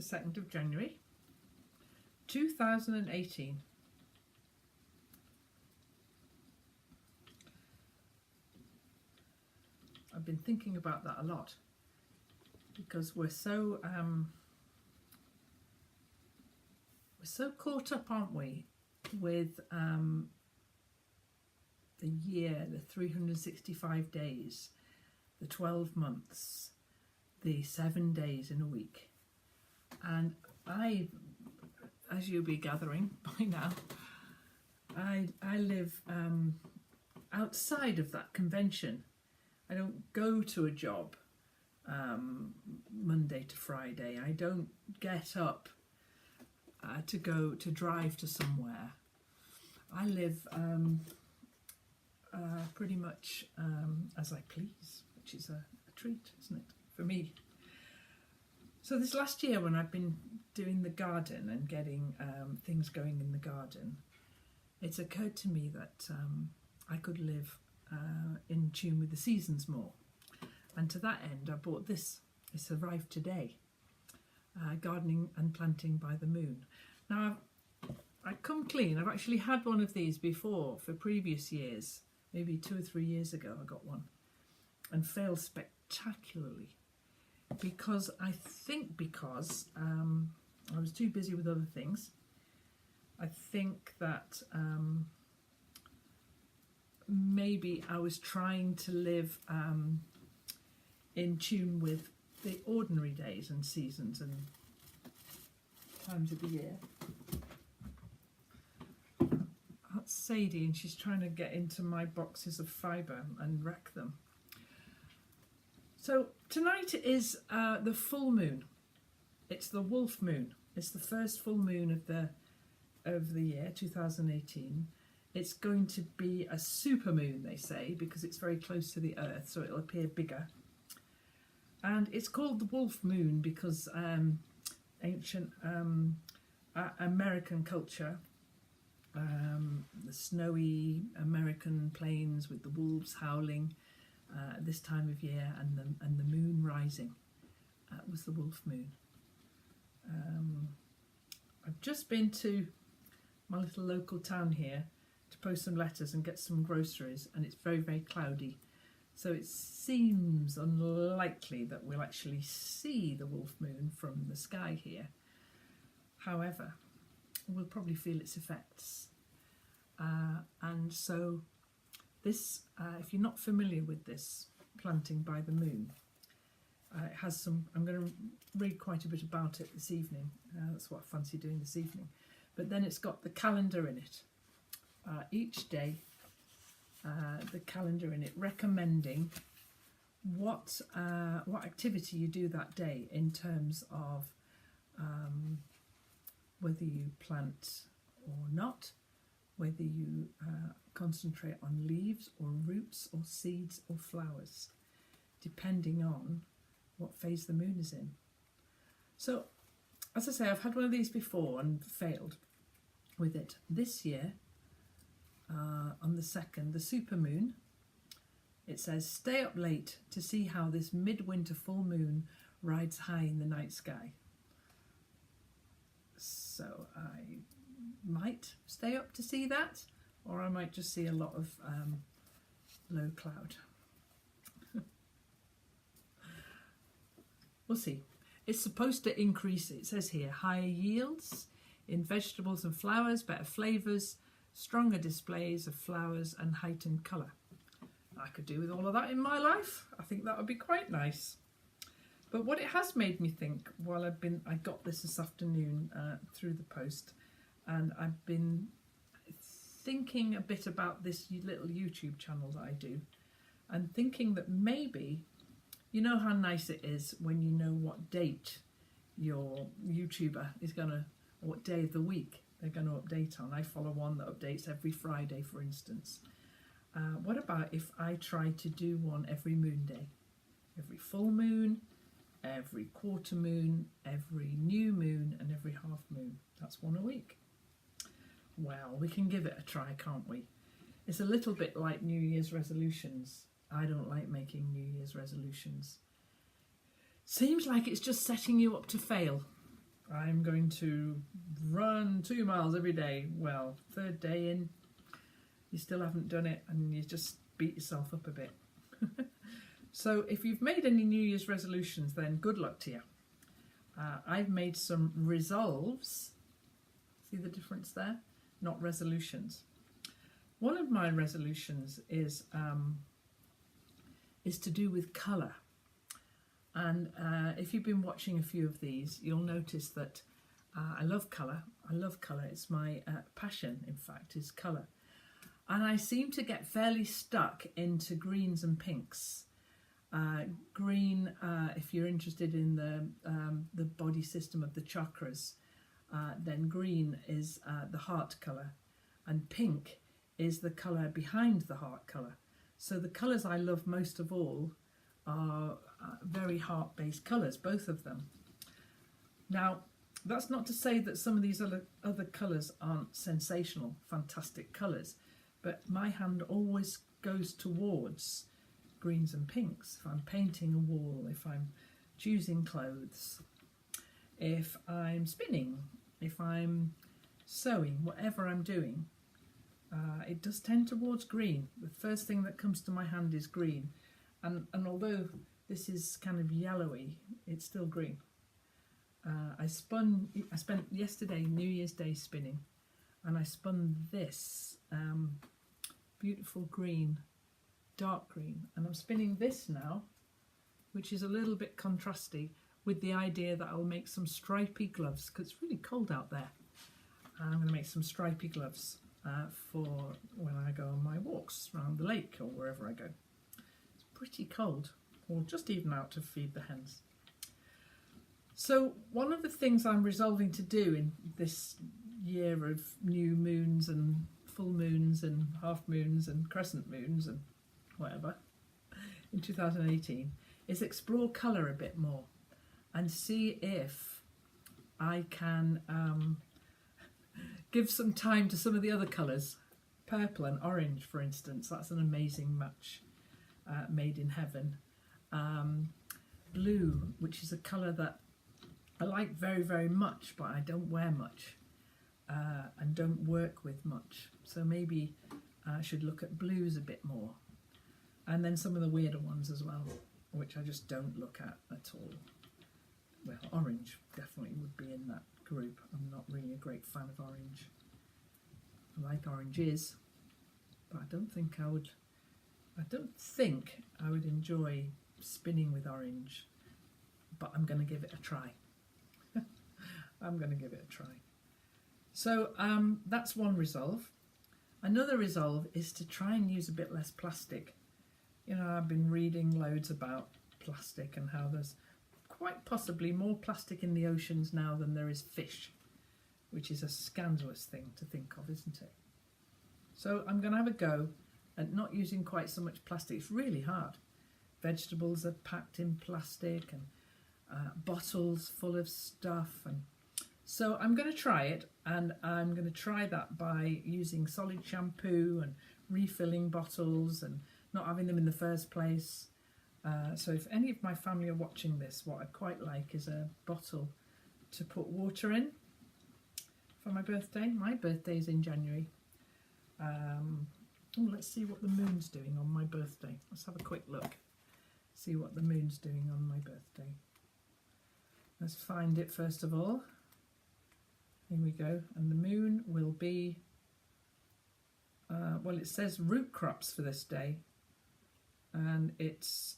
the 2nd of January 2018. I've been thinking about that a lot because we're so caught up, aren't we, with the year, the 365 days, the 12 months, the 7 days in a week. And I, as you'll be gathering by now, I live outside of that convention. I don't go to a job Monday to Friday. I don't get up to drive to somewhere. I live pretty much as I please, which is a treat, isn't it, for me? So this last year, when I've been doing the garden and getting things going in the garden, it's occurred to me that I could live in tune with the seasons more. And to that end, I bought this. It's arrived today. Gardening and Planting by the Moon. Now, I come clean. I've actually had one of these before for previous years. Maybe 2 or 3 years ago I got one and failed spectacularly because I was too busy with other things. I think that maybe I was trying to live in tune with the ordinary days and seasons and times of the year. That's Sadie, and she's trying to get into my boxes of fibre and wreck them. So tonight is the full moon. It's the wolf moon. It's the first full moon of the year 2018. It's going to be a super moon, they say, because it's very close to the Earth, so it'll appear bigger. And it's called the wolf moon because ancient American culture, the snowy American plains with the wolves howling at this time of year, and the moon rising, was the wolf moon. I've just been to my little local town here to post some letters and get some groceries, and it's very, very cloudy. So it seems unlikely that we'll actually see the wolf moon from the sky here. However, we'll probably feel its effects. And so this, if you're not familiar with this planting by the moon, it has some, I'm going to read quite a bit about it this evening. That's what I fancy doing this evening. But then it's got the calendar in it. Each day, the calendar in it recommending what activity you do that day in terms of whether you plant or not, whether you concentrate on leaves or roots or seeds or flowers, depending on what phase the moon is in. So, as I say, I've had one of these before and failed with it. This year, on the 2nd, the super moon, it says, stay up late to see how this midwinter full moon rides high in the night sky. So I might stay up to see that, or I might just see a lot of low cloud. We'll see. It's supposed to increase, it says here, higher yields in vegetables and flowers, better flavours, stronger displays of flowers and heightened colour. I could do with all of that in my life. I think that would be quite nice. But what it has made me think, while I got this afternoon through the post, and I've been thinking a bit about this little YouTube channel that I do, and thinking that maybe, you know how nice it is when you know what date your YouTuber is going to, or what day of the week they're going to update on. I follow one that updates every Friday, for instance. What about if I try to do one every moon day? Every full moon, every quarter moon, every new moon, and every half moon. That's one a week. Well, we can give it a try, can't we? It's a little bit like New Year's resolutions. I don't like making New Year's resolutions. Seems like it's just setting you up to fail. I'm going to run 2 miles every day. Well, third day in, you still haven't done it and you just beat yourself up a bit. So if you've made any New Year's resolutions, then good luck to you. I've made some resolves. See the difference there? Not resolutions. One of my resolutions is to do with colour. And if you've been watching a few of these, you'll notice that I love colour. I love colour. It's my passion, in fact, is colour. And I seem to get fairly stuck into greens and pinks. Green, if you're interested in the body system of the chakras, then green is the heart colour, and pink is the colour behind the heart colour. So the colours I love most of all are very heart-based colours, both of them. Now, that's not to say that some of these other colours aren't sensational, fantastic colours, but my hand always goes towards greens and pinks. If I'm painting a wall, if I'm choosing clothes, if I'm spinning, if I'm sewing, whatever I'm doing, it does tend towards green. The first thing that comes to my hand is green, and although this is kind of yellowy, it's still green. I spent yesterday, New Year's Day, spinning, and I spun this beautiful green, dark green, and I'm spinning this now, which is a little bit contrasty, with the idea that I'll make some stripy gloves, because it's really cold out there. And I'm going to make some stripy gloves for when I go on my walks around the lake or wherever I go. It's pretty cold, or just even out to feed the hens. So one of the things I'm resolving to do in this year of new moons and full moons and half moons and crescent moons and whatever, in 2018, is explore colour a bit more and see if I can give some time to some of the other colours. Purple and orange, for instance, that's an amazing match made in heaven. Blue, which is a colour that I like very, very much, but I don't wear much and don't work with much. So maybe I should look at blues a bit more. And then some of the weirder ones as well, which I just don't look at all. Well, orange definitely would be in that group. I'm not really a great fan of orange. I like oranges, but I don't think I would enjoy spinning with orange, but I'm going to give it a try. I'm going to give it a try. So that's one resolve. Another resolve is to try and use a bit less plastic. You know, I've been reading loads about plastic and how there's quite possibly more plastic in the oceans now than there is fish, which is a scandalous thing to think of, isn't it? So I'm going to have a go at not using quite so much plastic. It's really hard. Vegetables are packed in plastic and bottles full of stuff, and so I'm going to try it, and I'm going to try that by using solid shampoo and refilling bottles and not having them in the first place. So if any of my family are watching this, what I'd quite like is a bottle to put water in for my birthday. My birthday is in January. Let's see what the moon's doing on my birthday. Let's have a quick look. See what the moon's doing on my birthday. Let's find it first of all. Here we go. And the moon will be, well, it says root crops for this day. And it's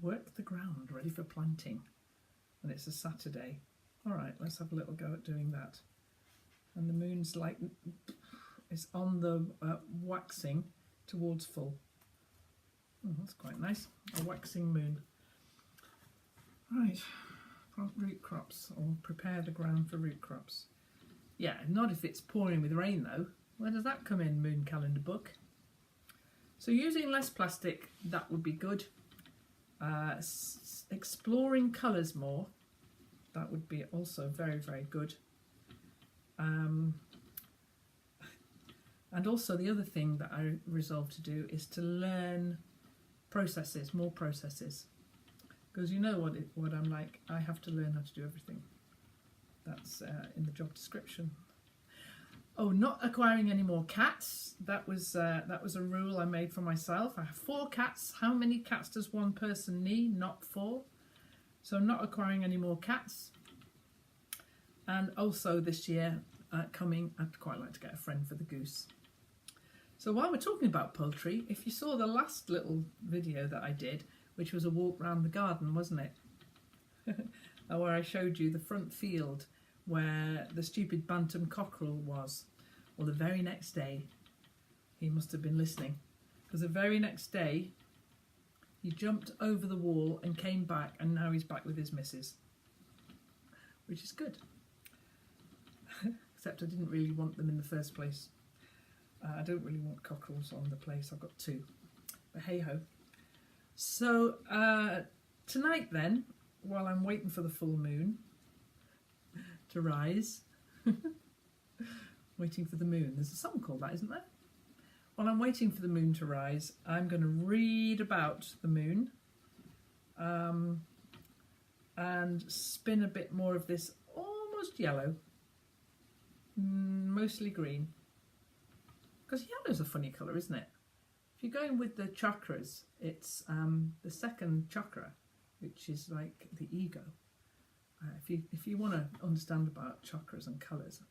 work the ground, ready for planting. And it's a Saturday. All right, let's have a little go at doing that. And the moon's like, it's on the waxing towards full. Oh, that's quite nice. A waxing moon. Right, plant root crops, or prepare the ground for root crops. Yeah, not if it's pouring with rain though. Where does that come in, moon calendar book? So using less plastic, that would be good. Exploring colours more, that would be also very, very good. And also the other thing that I resolved to do is to learn processes, more processes. because you know what I'm like. I have to learn how to do everything. That's in the job description. Oh, not acquiring any more cats. That was a rule I made for myself. I have 4 cats. How many cats does one person need? Not 4. So not acquiring any more cats. And also this year coming, I'd quite like to get a friend for the goose. So while we're talking about poultry, if you saw the last little video that I did, which was a walk round the garden, wasn't it? Where I showed you the front field where the stupid bantam cockerel was. Well, the very next day, he must have been listening, because the very next day he jumped over the wall and came back, and now he's back with his missus, which is good. Except I didn't really want them in the first place. I don't really want cockerels on the place. I've got 2, but hey ho. So tonight then, while I'm waiting for the full moon to rise, waiting for the moon, there's a song called that, isn't there? While I'm waiting for the moon to rise, I'm going to read about the moon and spin a bit more of this almost yellow, mostly green, because yellow's a funny colour, isn't it? If you're going with the chakras, it's the second chakra, which is like the ego. If you want to understand about chakras and colours,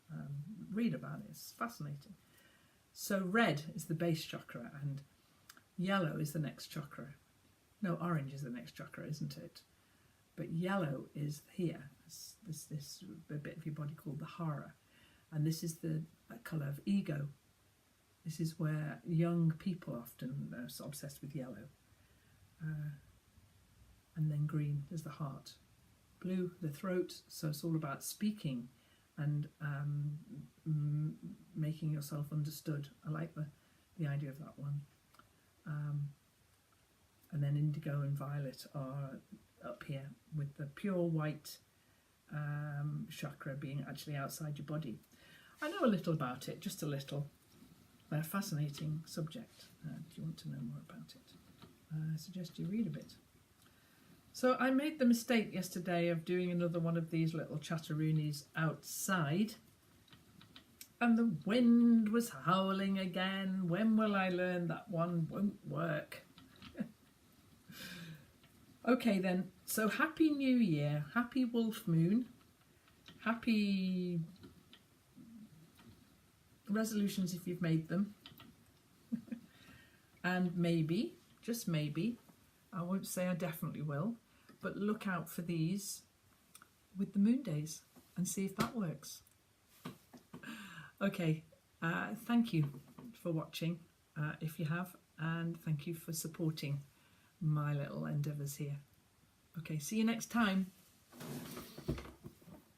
read about it. It's fascinating. So red is the base chakra, and yellow is the next chakra. No, orange is the next chakra, isn't it? But yellow is here. This bit of your body called the hara, and this is the colour of ego. This is where young people often are so obsessed with yellow. And then green is the heart. Blue, the throat, so it's all about speaking and making yourself understood. I like the idea of that one. And then indigo and violet are up here, with the pure white chakra being actually outside your body. I know a little about it, just a little. A fascinating subject. If you want to know more about it, I suggest you read a bit. So I made the mistake yesterday of doing another one of these little chatteroonies outside, and the wind was howling again. When will I learn that one won't work? Okay then, so happy new year, happy wolf moon, happy resolutions if you've made them. And maybe, just maybe, I won't say I definitely will, but look out for these with the moon days and see if that works. Okay, thank you for watching, if you have, and thank you for supporting my little endeavours here. Okay, see you next time.